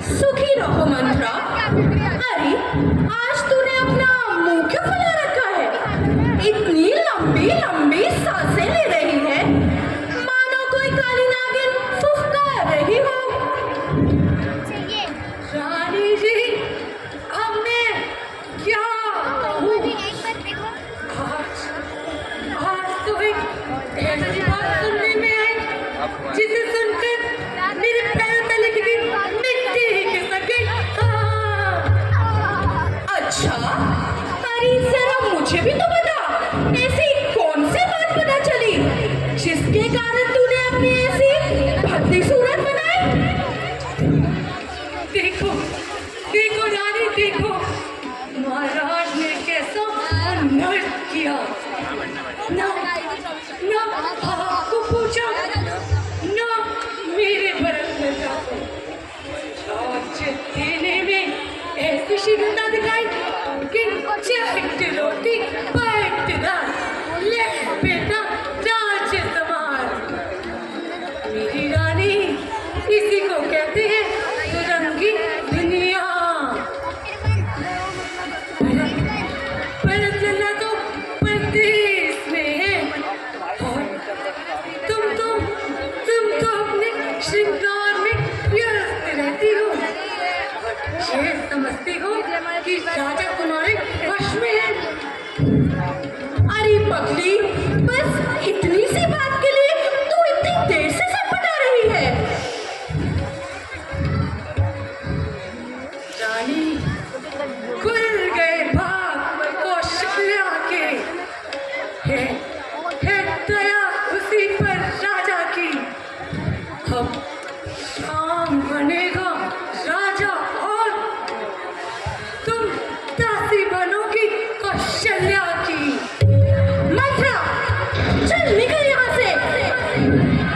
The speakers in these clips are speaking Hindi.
सुखी रहो मंत्रा। अरे आज तूने अपना मुंह क्यों फुला रखा है? इतनी लंबी लंबी सांसें ले रही है, मानो कोई काली नागिन फुफकार रही हो। रानी जी, अब मैं क्या कहूँ? आज तो एक ऐसी बात सुनने में आई जिसे सुनकर मेरे पैर तले की मिट्टी ही खिसक गई। अच्छा, अरे जरा मुझे भी तो बता, ऐसी कौन सी बात पता चली जिसके कारण तूने अपनी ऐसी भद्दी सूरत बनाई? देखो देखो रानी, देखो महाराज ने कैसा नृत्य किया। ना आपको पूछा, ना मेरे भरत में जाको राज्य देने में ऐसी शीघ्रता दिखाई कि चट रोटी पलट दाल, ले बेटा राज्य संभाल। मेरी रानी, इसी को कहते हैं दुरंगी दुनिया। भरत चला तो परदेश में है और तुम तो अपने श्रृंगार में व्यस्त रहती हो। ये समझती हो कि राजा तुम्हारे वश में है। अरे पगली, बस इतनी सी बात के लिए तू इतनी देर से सटपटा रही है। रानी, खुल गए भाग कौशल्या के, है दया उसी पर राजा की। अब शाम बनेगा राजा और तुम दासी बनोगी कौशल्या की। मंत्रा, चल निकल यहाँ से।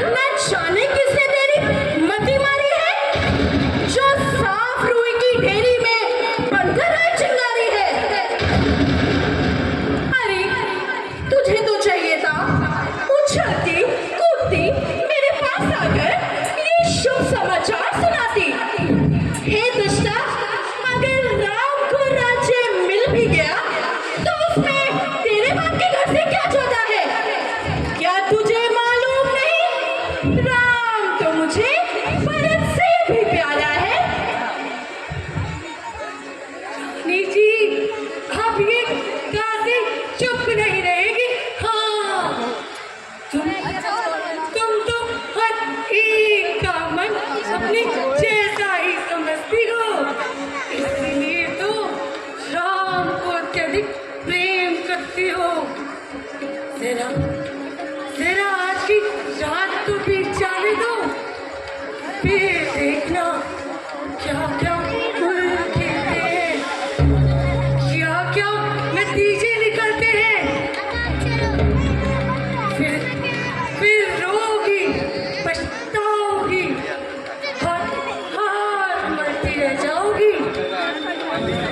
न जाने किसने तेरी मति मारी है, जो साफ रुई की ढेरी में बनकर आई चिंगारी है। अरे तुझे तो चाहिए था उछलती कूदती मेरे पास आकर ये शुभ समाचार सुनाती। हे दुष्टा, अगर राम को राज्य मिल भी गया तो उसमें तेरे बाप के घर से क्या जोता है? क्या तुझे मालूम नहीं, राम तो मुझे भरत से भी प्यारा है। रानी जी, अब ये दासी चुप नहीं रहेगी। हाँ, तुम तो हर एक का मन अपने जैसा ही समझती हो, इसलिए तो राम को अत्यधिक प्रेम करती हो। जरा आज की रात तो बीत जाने दो, फिर देखना क्या क्या खेलते हैं, क्या क्या नतीजे निकलते हैं। फिर रोगी, पछताओगी, हार मरती रह जाओगी।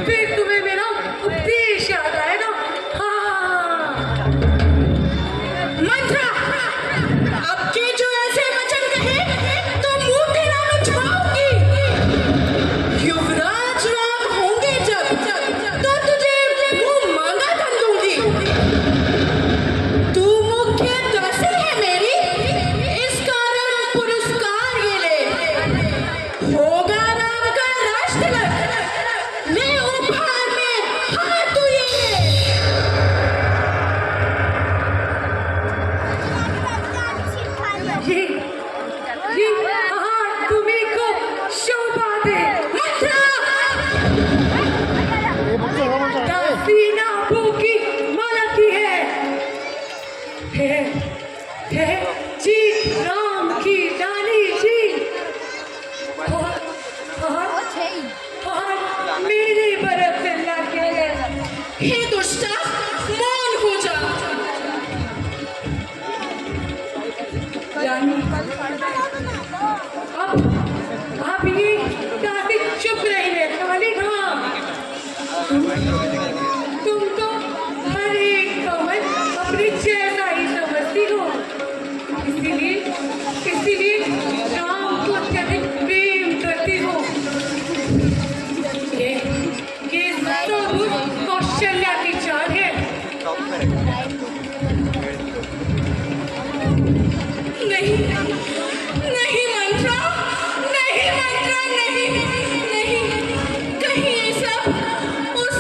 फिर तुम्हें मेरा उपदेश याद आएगा। हाँ मंत्रा, अब के जो ऐसे वचन कहे तो मुंह तेरा में छुपाऊंगी। अब ये दादी चुप रही है काली हाँ तुम तो हर एक कमल अपनी जैसा ही समझती हो इसीलिए राम को अत्यधिक प्रेम करती हो ये सब कौशल्या की चाल है नहीं नहीं मंत्रा नहीं मंत्रा नहीं नहीं कहीं ये सब उस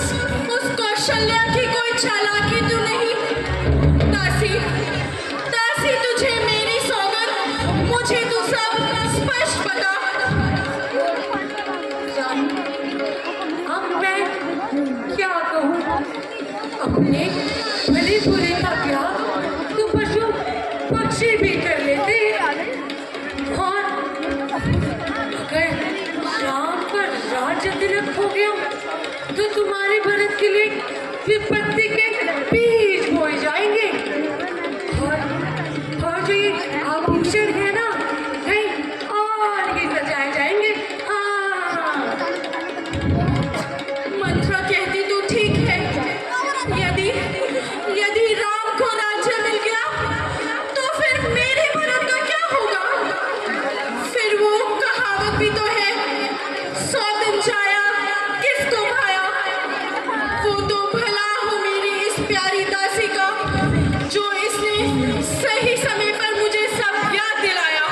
कौशल्या की कोई चालाकी तो नहीं दासी दासी तुझे मेरी सौगंध मुझे तू सब स्पष्ट बता अब मैं क्या कहूँ अपने भले बुरे का प्यार तो पशु पक्षी भी कर लेते और अगर राम का राज्य तिलक हो गया तो तुम्हारे भरत के लिए विपत्ति के बीज बोए जाएंगे और जो ये आभूषण है ना कहीं और भी सजाए जाएंगे हाँ मंत्रा कहती तो ठीक है यदि राम को राज्य मिल गया तो फिर मेरे भरत का क्या होगा फिर वो कहावत भी तो है 100 दिन जाया किसको भाया वो तो भला हो मेरी इस प्यारी दासी का जो इसने सही समय पर मुझे सब याद दिलाया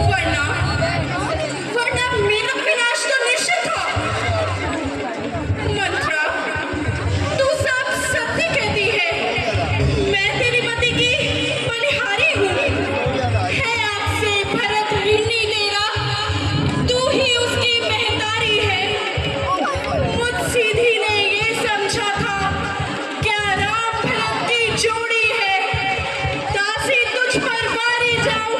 वरना मेरा विनाश तो निश्चित था मंत्रा तू सब सत्य कहती है मैं तेरी पति की बलिहारी हूँ है आपसे भरत ऋणी तेरा तू ही उसकी महतारी है मुझ सीधी ने ये समझा था क्या राम भरत की जोड़ी है दासी तुझ पर मारी जाऊं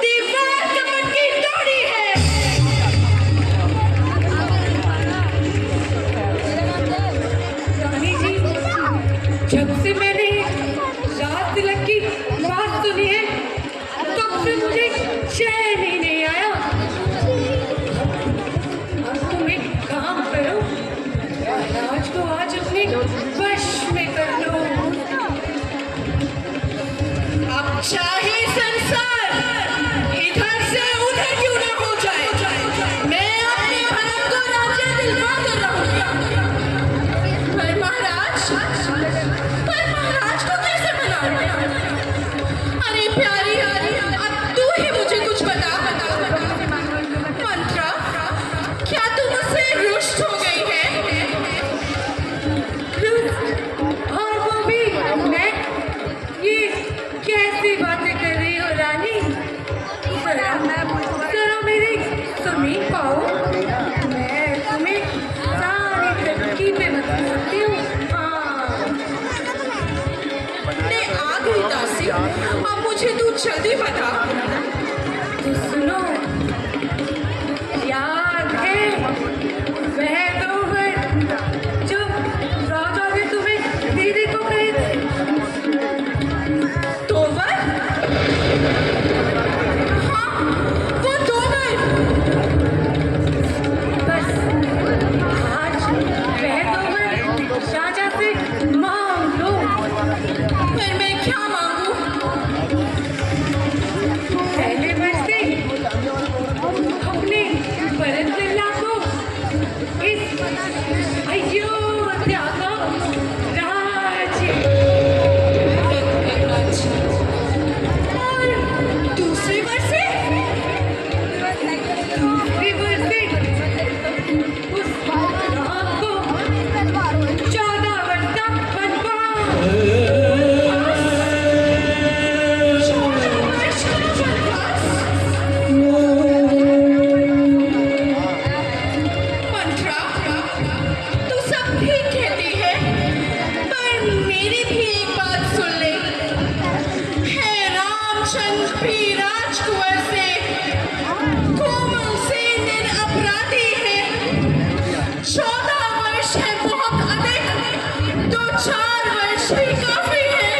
दीवार कमर की तोड़ी है रानी जी जब से मैंने रात तिलक की बात सुनी है तब से मुझे चैन ही नहीं आया अब तुम एक काम करो राज को आज अपने वश में कर लो अब चाहे संसार इधर से उधर क्यों ना हो जाए मैं अपने भरत को राज्य दिलवा कर रहूंगी पर महाराज को कैसे मनाऊं अरे प्यारी अब तू ही मुझे कुछ बता मंत्रा क्या तू मुझसे रुष्ट हो गई है और वो भी मैं ये कैसी बातें कर रही हो रानी जरा मेरी जमीन पाओ मैं तुम्हें सारी तरकीबें बता सकती हूँ हाँ मैं आ गई दासी अब मुझे तू जल्दी बता तो सुनो याद है वह दोहर जो राजा ने तुम्हें दीदी को कही थी तोवर हाँ वो तोवर बस आज वह दोहर राजा से मांग लो फिर मैं क्या मांगू पहले बरसे अपने भरत लल्ला को इस अयोध्या का राज्य और दूसरे वर्षे दूसरे बरसे उस राम को 14 वर्ष का वनवास मंत्रा तू सब ठीक कहती है पर मेरी भी एक बात सुन ले है रामचंद्र भी राजकुंवर से कोमल से निरपराधी है 14 वर्ष है बहुत अधिक तो 4 वर्ष भी काफी है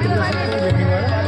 कर सकते हैं, लेकिन